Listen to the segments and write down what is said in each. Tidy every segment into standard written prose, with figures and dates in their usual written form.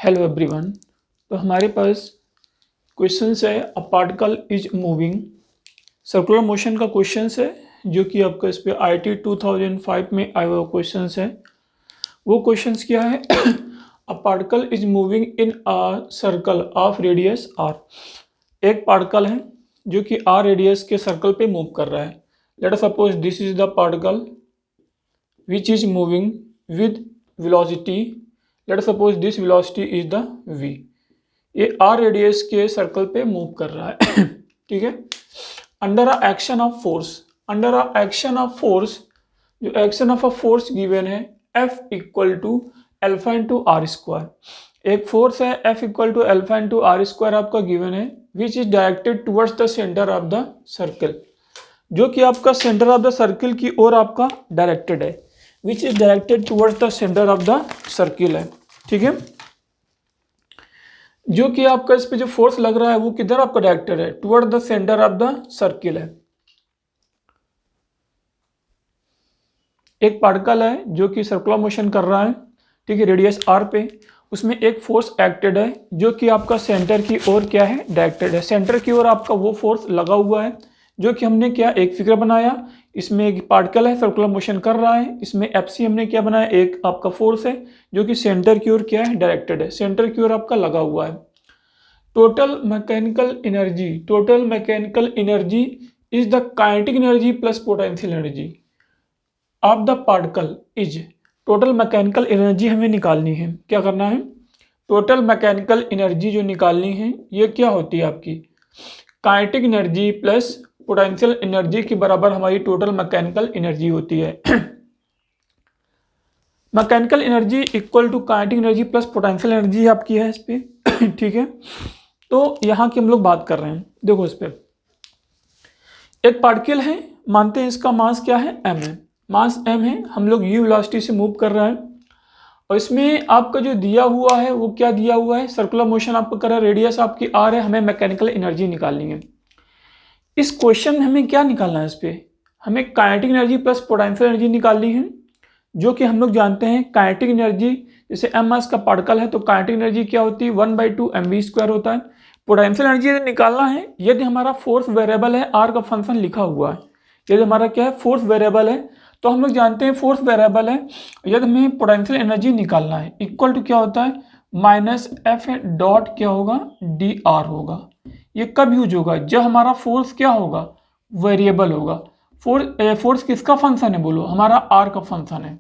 Hello everyone. तो हमारे पास questions है a particle is moving, circular motion का क्वेश्चंस है जो कि आपका इस पे IIT 2005 में आया हुआ क्वेश्चंस है। वो क्वेश्चंस क्या है a particle is moving in a circle of radius R. एक पार्टिकल है जो कि आर रेडियस के सर्कल पे मूव कर रहा है। Let us suppose this is the particle which is moving with velocity, let us suppose this velocity is the v। ये r रेडियस के सर्कल पे मूव कर रहा है ठीक है। Under a action of force, under a action of force, जो action of a force given है F equal to alpha into r square. एक फोर्स है F equal to alpha into r square आपका गिवन है which is directed towards the centre of the circle, जो कि आपका centre of the circle की ओर आपका डायरेक्टेड है, which is directed towards the centre of the circle है। ठीक है, जो कि आपका इस पे जो फोर्स लग रहा है वो किधर आपका डायरेक्टेड है, toward the centre of the circle है। एक पार्टिकल है जो कि सर्कुलर मोशन कर रहा है, ठीक है, रेडियस r पे, उसमें एक फोर्स एक्टेड है जो कि आपका सेंटर की ओर क्या है, डायरेक्टेड है। सेंटर की ओर आपका वो फोर्स लगा हुआ है जो कि हमने क्या एक फिगर बनाया, इसमें एक पार्टिकल है सर्कुलर मोशन कर रहा है, इसमें FC हमने क्या बनाया, एक आपका फोर्स है जो कि सेंटर की ओर क्या है, डायरेक्टेड है, सेंटर की ओर आपका लगा हुआ है। Total mechanical energy, total mechanical energy is the kinetic energy plus potential energy of the particle is. Total mechanical energy हमें निकालनी है, क्या करना है, टोटल मैकेनिकल एनर्जी जो निकालनी है ये क्या होती है आपकी, kinetic energy plus potential energy के बराबर हमारी टोटल मैकेनिकल एनर्जी होती है। Mechanical energy equal to kinetic energy plus potential energy आपकी है इस पे ठीक है। तो यहाँ की हम लोग बात कर रहे हैं, देखो इस पे एक पार्टिकल है, मानते हैं इसका मास क्या है, m है, मास m है, हम लोग u वेलोसिटी से मूव कर रहे हैं और इसमें आपका जो दिया हुआ है वो क्या दिया हुआ है, सर्कुलर मोशन आपको कर रहा है, रेडियस आपकी r है, हमें मैकेनिकल एनर्जी निकालनी है। इस क्वेश्चन में हमें क्या निकालना है, इस पे हमें kinetic energy plus potential energy निकालनी है, जो कि हम लोग जानते हैं काइनेटिक एनर्जी, जैसे m मास का पार्टिकल है तो काइनेटिक एनर्जी क्या होती है, 1/2 mv² होता है। पोटेंशियल एनर्जी निकालना है यदि हमारा फोर्स वेरिएबल है, r का फंक्शन लिखा हुआ है, यदि हमारा क्या है फोर्स वेरिएबल है, तो हम लोग जानते हैं फोर्स वेरिएबल है, यदि हमें पोटेंशियल एनर्जी निकालना है इक्वल टू क्या होता है, माइनस एफ डॉट क्या होगा, dr होगा। ये कब यूज होगा, जब हमारा फोर्स क्या होगा, वेरिएबल होगा। फोर्स किसका फंक्शन है बोलो, हमारा r का फंक्शन है।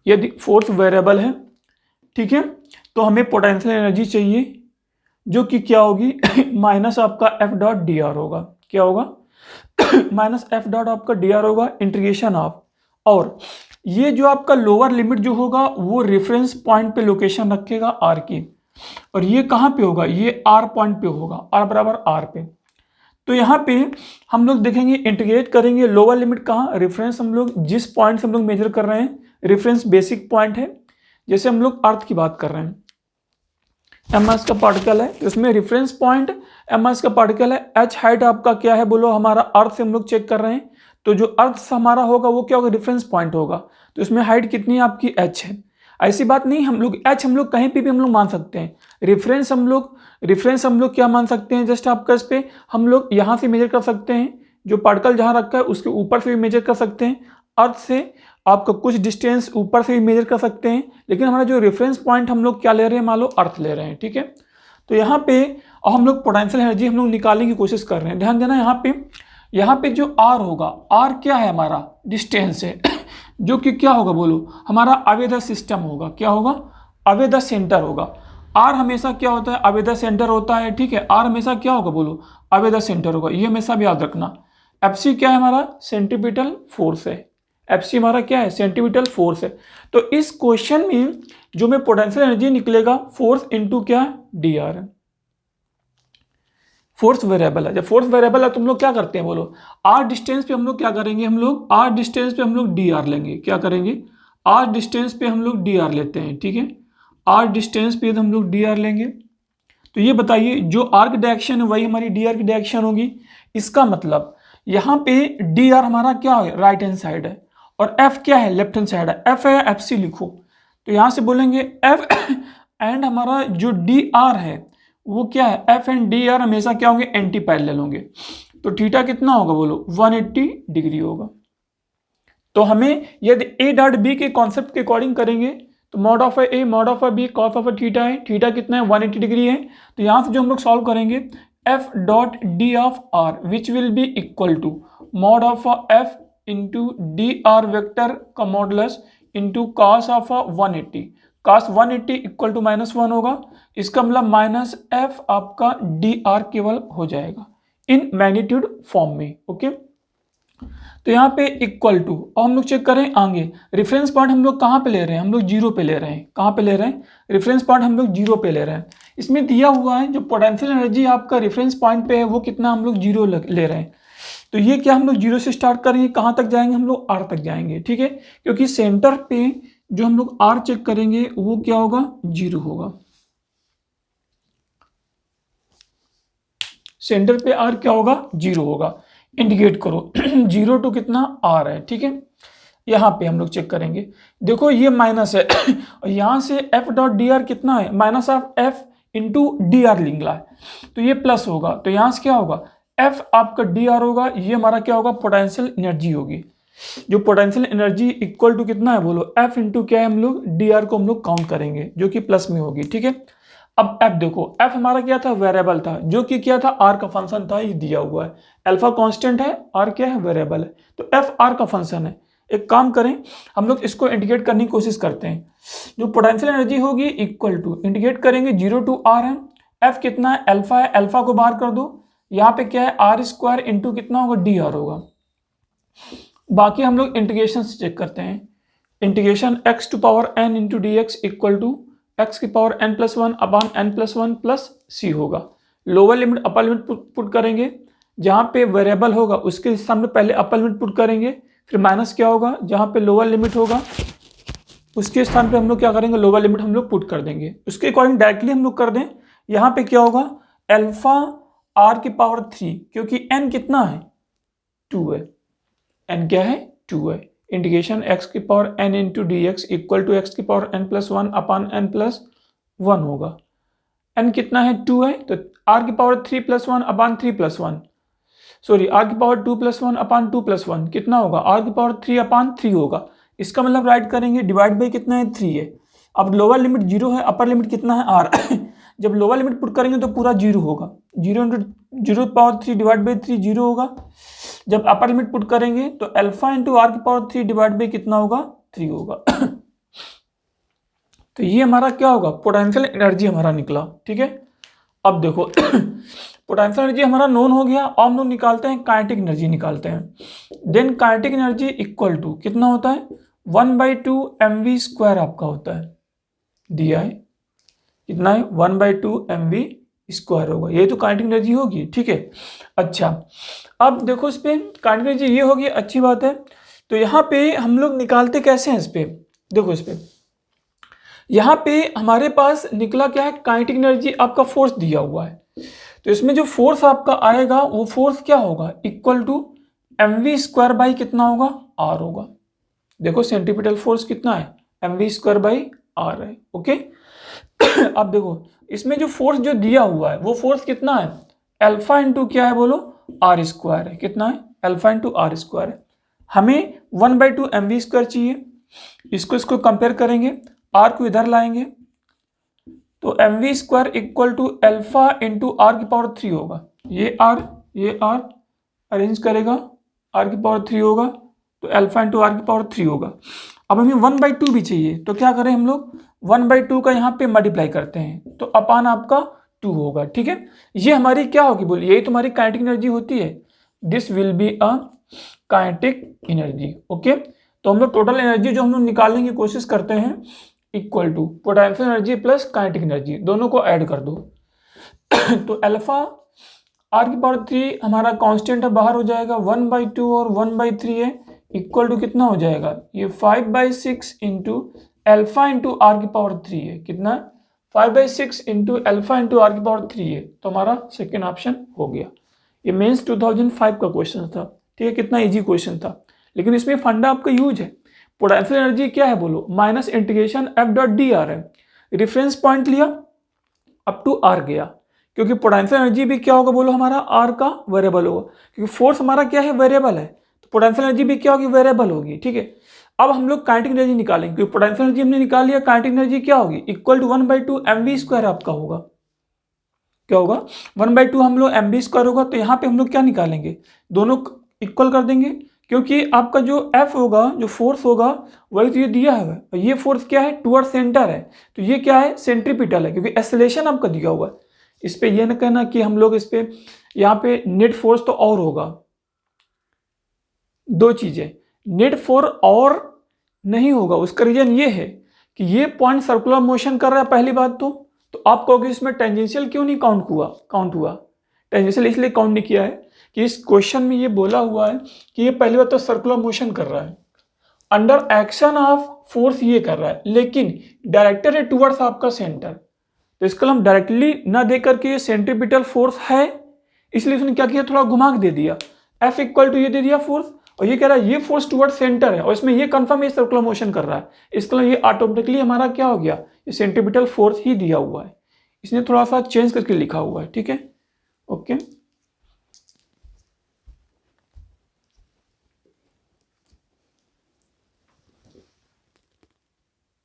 यदि फोर्स वेरिएबल है, ठीक है, तो हमें पोटेंशियल एनर्जी चाहिए जो कि क्या होगी माइनस आपका एफ डॉट डी आर होगा, क्या होगा माइनस एफ डॉट आपका डी आर होगा, इंटीग्रेशन ऑफ, और ये जो आपका लोअर लिमिट जो होगा वो रेफरेंस पॉइंट पे लोकेशन रखेगा आर की, और ये कहाँ पे होगा, ये आर पॉइंट पे होगा, आर बराबर आर पे। तो यहाँ पे हम लोग देखेंगे, इंटीग्रेट करेंगे, लोअर लिमिट कहाँ, रेफरेंस हम लोग जिस पॉइंट से हम लोग मेजर कर रहे हैं, रेफरेंस बेसिक पॉइंट है, जैसे हम लोग अर्थ की बात कर रहे हैं, एम मास का पार्टिकल है तो इसमें रेफरेंस पॉइंट एम मास का पार्टिकल है, एच हाइट आपका क्या है बोलो, हमारा अर्थ से हम लोग चेक कर रहे हैं, तो जो अर्थ से हमारा होगा वो क्या होगा, रेफरेंस पॉइंट होगा, तो इसमें हाइट कितनी है आपकी, एच है। ऐसी बात नहीं, हम लोग एच हम लोग कहीं पे भी हम लोग मान सकते हैं, रेफरेंस हम लोग क्या मान सकते हैं, जस्ट आपका इस पे हम लोग यहाँ से मेजर कर सकते हैं, जो पार्टिकल जहाँ रखा है उसके ऊपर से भी मेजर कर सकते हैं, अर्थ से आपका कुछ डिस्टेंस ऊपर से भी मेजर कर सकते हैं, लेकिन हमारा जो रेफरेंस पॉइंट हम लोग क्या ले रहे हैं, मान लो अर्थ ले रहे हैं, ठीक है। तो यहाँ पे हम लोग पोटेंशियल एनर्जी हम लोग निकालने की कोशिश कर रहे हैं, ध्यान देना यहाँ पे जो आर होगा, आर क्या है, हमारा डिस्टेंस है जो कि क्या होगा बोलो, हमारा अवे द सिस्टम होगा, क्या होगा, अवे द सेंटर होगा। आर हमेशा क्या होता है, अवे द सेंटर होता है, ठीक है, आर हमेशा क्या होगा बोलो, अवे द सेंटर होगा, ये हमेशा भी याद रखना। एफसी क्या है, हमारा सेंट्रीपिटल फोर्स है, एफसी हमारा क्या है, सेंटीमीटर फोर्स है। तो इस क्वेश्चन में जो में पोटेंशियल एनर्जी निकलेगा फोर्स इनटू क्या, डी आर है, फोर्स वेरिएबल है। जब फोर्स वेरिएबल है तो हम लोग क्या करते हैं बोलो, आर डिस्टेंस पे हम लोग क्या करेंगे, हम लोग आर डिस्टेंस पे हम लोग डी आर लेंगे, क्या करेंगे, आर डिस्टेंस पे हम लोग डी आर लेते हैं, ठीक है, आर डिस्टेंस पे हम लोग डी आर लेंगे। तो ये बताइए जो आर की डायरेक्शन है वही हमारी डी आर की डायरेक्शन होगी, इसका मतलब यहाँ पे डी आर हमारा क्या है, राइट हैंड साइड है, और एफ क्या है, लेफ्ट हैंड साइड है, एफ है, एफ सी लिखो। तो यहाँ से बोलेंगे एफ एंड हमारा जो डी आर है वो क्या है, एफ एंड डी आर हमेशा क्या होंगे, एंटी पैरेलल होंगे। तो थीटा कितना होगा बोलो, 180 डिग्री होगा। तो हमें यदि ए डॉट बी के कॉन्सेप्ट के अकॉर्डिंग करेंगे तो mod of A mod of B cos of theta है, थीटा कितना है 180 डिग्री है। तो यहाँ से जो हम लोग सॉल्व करेंगे F dot d of r which will be equal to mod of F into d r vector का modulus into cos of 180, cos 180 equal to -1 होगा। इसका मतलब माइनस एफ आपका डी आर केवल हो जाएगा इन मैग्नीट्यूड फॉर्म में। Okay, तो यहाँ पे इक्वल टू, और हम लोग चेक करें आगे रेफरेंस पॉइंट हम लोग कहाँ पे ले रहे हैं, हम लोग 0 पे ले रहे हैं। कहाँ पे ले रहे हैं, रेफरेंस पॉइंट हम लोग 0 पे ले रहे हैं। इसमें दिया हुआ है जो पोटेंशियल एनर्जी आपका रेफरेंस पॉइंट पे है वो कितना हम लोग 0 ले रहे हैं। तो ये क्या हम लोग 0 से स्टार्ट करेंगे, कहाँ तक जाएंगे, हम लोग R तक जाएंगे। ठीक है, क्योंकि सेंटर पे जो हम लोग R चेक करेंगे वो क्या होगा, 0 होगा। सेंटर पे R क्या होगा, 0 होगा। इंडिकेट करो 0 टू कितना R है। ठीक है, यहाँ पे हम लोग चेक करेंगे, देखो ये माइनस है और यहाँ से एफ डॉट डी आर कितना है, minus of F into d are निकला है, तो ये प्लस होगा। तो यहाँ से क्या होगा, एफ आपका डी आर होगा, ये हमारा क्या होगा, पोटेंशियल एनर्जी होगी। जो पोटेंशियल एनर्जी इक्वल टू कितना है बोलो, एफ इंटू क्या है, हम लोग डी आर को हम लोग काउंट करेंगे जो कि प्लस में होगी। ठीक है, अब एफ देखो, एफ हमारा क्या था, वेरिएबल था, जो कि क्या था, आर का फंक्शन था, ये दिया हुआ है। अल्फा कांस्टेंट है, आर क्या है, वेरिएबल है, तो एफ आर का फंक्शन है। एक काम करें, हम लोग इसको इंडिकेट करने की कोशिश करते हैं। जो पोटेंशियल एनर्जी होगी इक्वल टू, इंडिकेट करेंगे 0 टू आर है, एफ कितना है, अल्फा है, अल्फा को बाहर कर दो, यहाँ पे क्या है, आर स्क्वायर इंटू कितना होगा, डी आर होगा। बाकी हम लोग इंटीग्रेशन से चेक करते हैं, integration x to power n into D x equal to x की power n+1 upon n+1 plus c होगा। Lower limit upper limit put करेंगे, जहाँ पे वेरिएबल होगा उसके सामने पहले अपर लिमिट पुट करेंगे, फिर माइनस क्या होगा, जहाँ पे लोअर लिमिट होगा उसके स्थान पे हम लोग क्या करेंगे, लोअर लिमिट हम लोग पुट कर देंगे। उसके अकॉर्डिंग डायरेक्टली हम लोग कर दें, यहाँ पे क्या होगा, अल्फा आर की पावर 3, क्योंकि n कितना है, 2 है, n क्या है, 2 है। इंटीग्रेशन x की power n into D x equal to x की पावर n+1 अपान n+1 होगा। n कितना है, 2 है, तो r की पावर 3+1 अपान 3+1, सॉरी r की पावर 2+1 अपान 2+1 कितना होगा, r की पावर 3 अपान 3 होगा। इसका मतलब राइट करेंगे, डिवाइड बाई कितना है, 3 है। अब लोअर लिमिट 0 है, अपर लिमिट कितना है, r जब लोअर लिमिट पुट करेंगे तो पूरा 0 होगा, 0 इंटू 0 पावर 3 डिवाइड बाई 3 0 होगा। जब अपर लिमिट पुट करेंगे तो अल्फा इंटू आर की पावर 3 डिवाइड बाई कितना होगा, 3 होगा। तो ये हमारा क्या होगा, पोटेंशियल एनर्जी हमारा निकला। ठीक है, अब देखो पोटेंशियल एनर्जी हमारा नोन हो गया, अब हम लोग निकालते हैं काइनेटिक एनर्जी निकालते हैं। Then kinetic energy equal to कितना होता है, 1/2 mv² आपका होता है, दिया है कितना है, 1/2 mv² होगा, ये तो काइनेटिक एनर्जी होगी। ठीक है, अच्छा अब देखो इस पे काइनेटिक एनर्जी ये होगी, अच्छी बात है। तो यहाँ पे हम लोग निकालते कैसे हैं, इस पे देखो, इस पे यहाँ पे हमारे पास निकला क्या है, काइनेटिक एनर्जी आपका फोर्स दिया हुआ है। तो इसमें जो फोर्स आपका आएगा वो फोर्स क्या होगा, इक्वल टू mv² बाई कितना होगा, r होगा। देखो सेंट्रीपिटल फोर्स कितना है, mv² बाई r है। ओके अब देखो इसमें जो फोर्स जो दिया हुआ है वो फोर्स कितना है, अल्फा इंटू क्या है बोलो, r² है, कितना है, अल्फा इंटू r² है। हमें 1/2 mv² चाहिए, इसको कंपेयर करेंगे, r को इधर लाएंगे तो mv² equal to alpha into r की पावर 3 होगा। ये r अरेंज करेगा, r की पावर 3 होगा, तो अल्फा इंटू r की पावर 3 होगा। अब हमें 1/2 भी चाहिए, तो क्या करें हम लोग, 1/2 का यहाँ पे मल्टीप्लाई करते हैं, तो अपान आपका 2 होगा। ठीक है, ये हमारी क्या होगी बोलिए, यही तुम्हारी काइनेटिक एनर्जी होती है, this will be a kinetic energy. Okay, तो हम लोग टोटल एनर्जी जो हम लोग निकालने की कोशिश करते हैं equal to potential energy plus kinetic energy, दोनों को ऐड कर दो। तो अल्फा आर की पावर 3 हमारा कांस्टेंट है, बाहर हो जाएगा, 1/2 और 1/3 है, इक्वल टू कितना हो जाएगा, ये 5/6 इंटू अल्फा इंटू आर की पावर 3 है, कितना 5/6 इंटू अल्फा इंटू आर की पावर 3 है। तो हमारा सेकेंड ऑप्शन हो गया। ये मेंस 2005 का क्वेश्चन था। ठीक है, कितना इजी क्वेश्चन था, लेकिन इसमें फंडा आपका यूज है, पोटेंशियल एनर्जी क्या है बोलो, minus integration F dot D R है। रेफरेंस पॉइंट लिया अप टू आर गया, क्योंकि पोटेंशियल एनर्जी भी क्या होगा बोलो, हमारा आर का वेरिएबल होगा, क्योंकि फोर्स हमारा क्या है, वेरिएबल है, तो पोटेंशियल एनर्जी भी क्या होगी, वेरिएबल होगी। ठीक है, अब हम लोग काइनेटिक एनर्जी निकालेंगे, क्योंकि पोटेंशियल एनर्जी हमने निकाल लिया, काइनेटिक एनर्जी क्या होगी, इक्वल टू 1/2 mv² आपका होगा, क्या होगा 1/2 हम लोग mv² होगा, तो यहाँ पे हम लोग क्या निकालेंगे, दोनों इक्वल कर देंगे, क्योंकि आपका जो F होगा, जो फोर्स होगा वही तो ये दिया है, और ये फोर्स क्या है, टुवर्ड सेंटर है, तो ये क्या है, सेंट्रीपिटल है, क्योंकि एक्सेलरेशन आपका दिया हुआ है। इस पे ये ना कहना कि हम लोग इस पे यहाँ पे नेट फोर्स तो और होगा, दो चीजें, नेट फोर्स और नहीं होगा, उसका रीजन ये है कि ये पॉइंट सर्कुलर मोशन कर रहा है, पहली बात तो आप कहोगे इसमें टेंजेंशियल क्यों नहीं काउंट हुआ। टेंजेंशियल इसलिए काउंट नहीं किया है कि इस क्वेश्चन में ये बोला हुआ है कि ये पहली बात तो सर्कुलर मोशन कर रहा है, अंडर एक्शन ऑफ फोर्स ये कर रहा है, लेकिन डायरेक्टेड है टुवर्ड्स आपका सेंटर, तो इसको हम डायरेक्टली ना दे करके ये सेंट्रीपिटल फोर्स है, इसलिए उसने क्या किया, थोड़ा घुमा के दे दिया, F इक्वल टू ये दे दिया फोर्स, और ये कह रहा है ये फोर्स टुवर्ड सेंटर है, और इसमें ये कंफर्म ये सर्कुलर मोशन कर रहा है, इसका ये ऑटोमेटिकली हमारा क्या हो गया, ये सेंट्रीपिटल फोर्स ही दिया हुआ है, इसने थोड़ा सा चेंज करके लिखा हुआ है। ठीक है, ओके।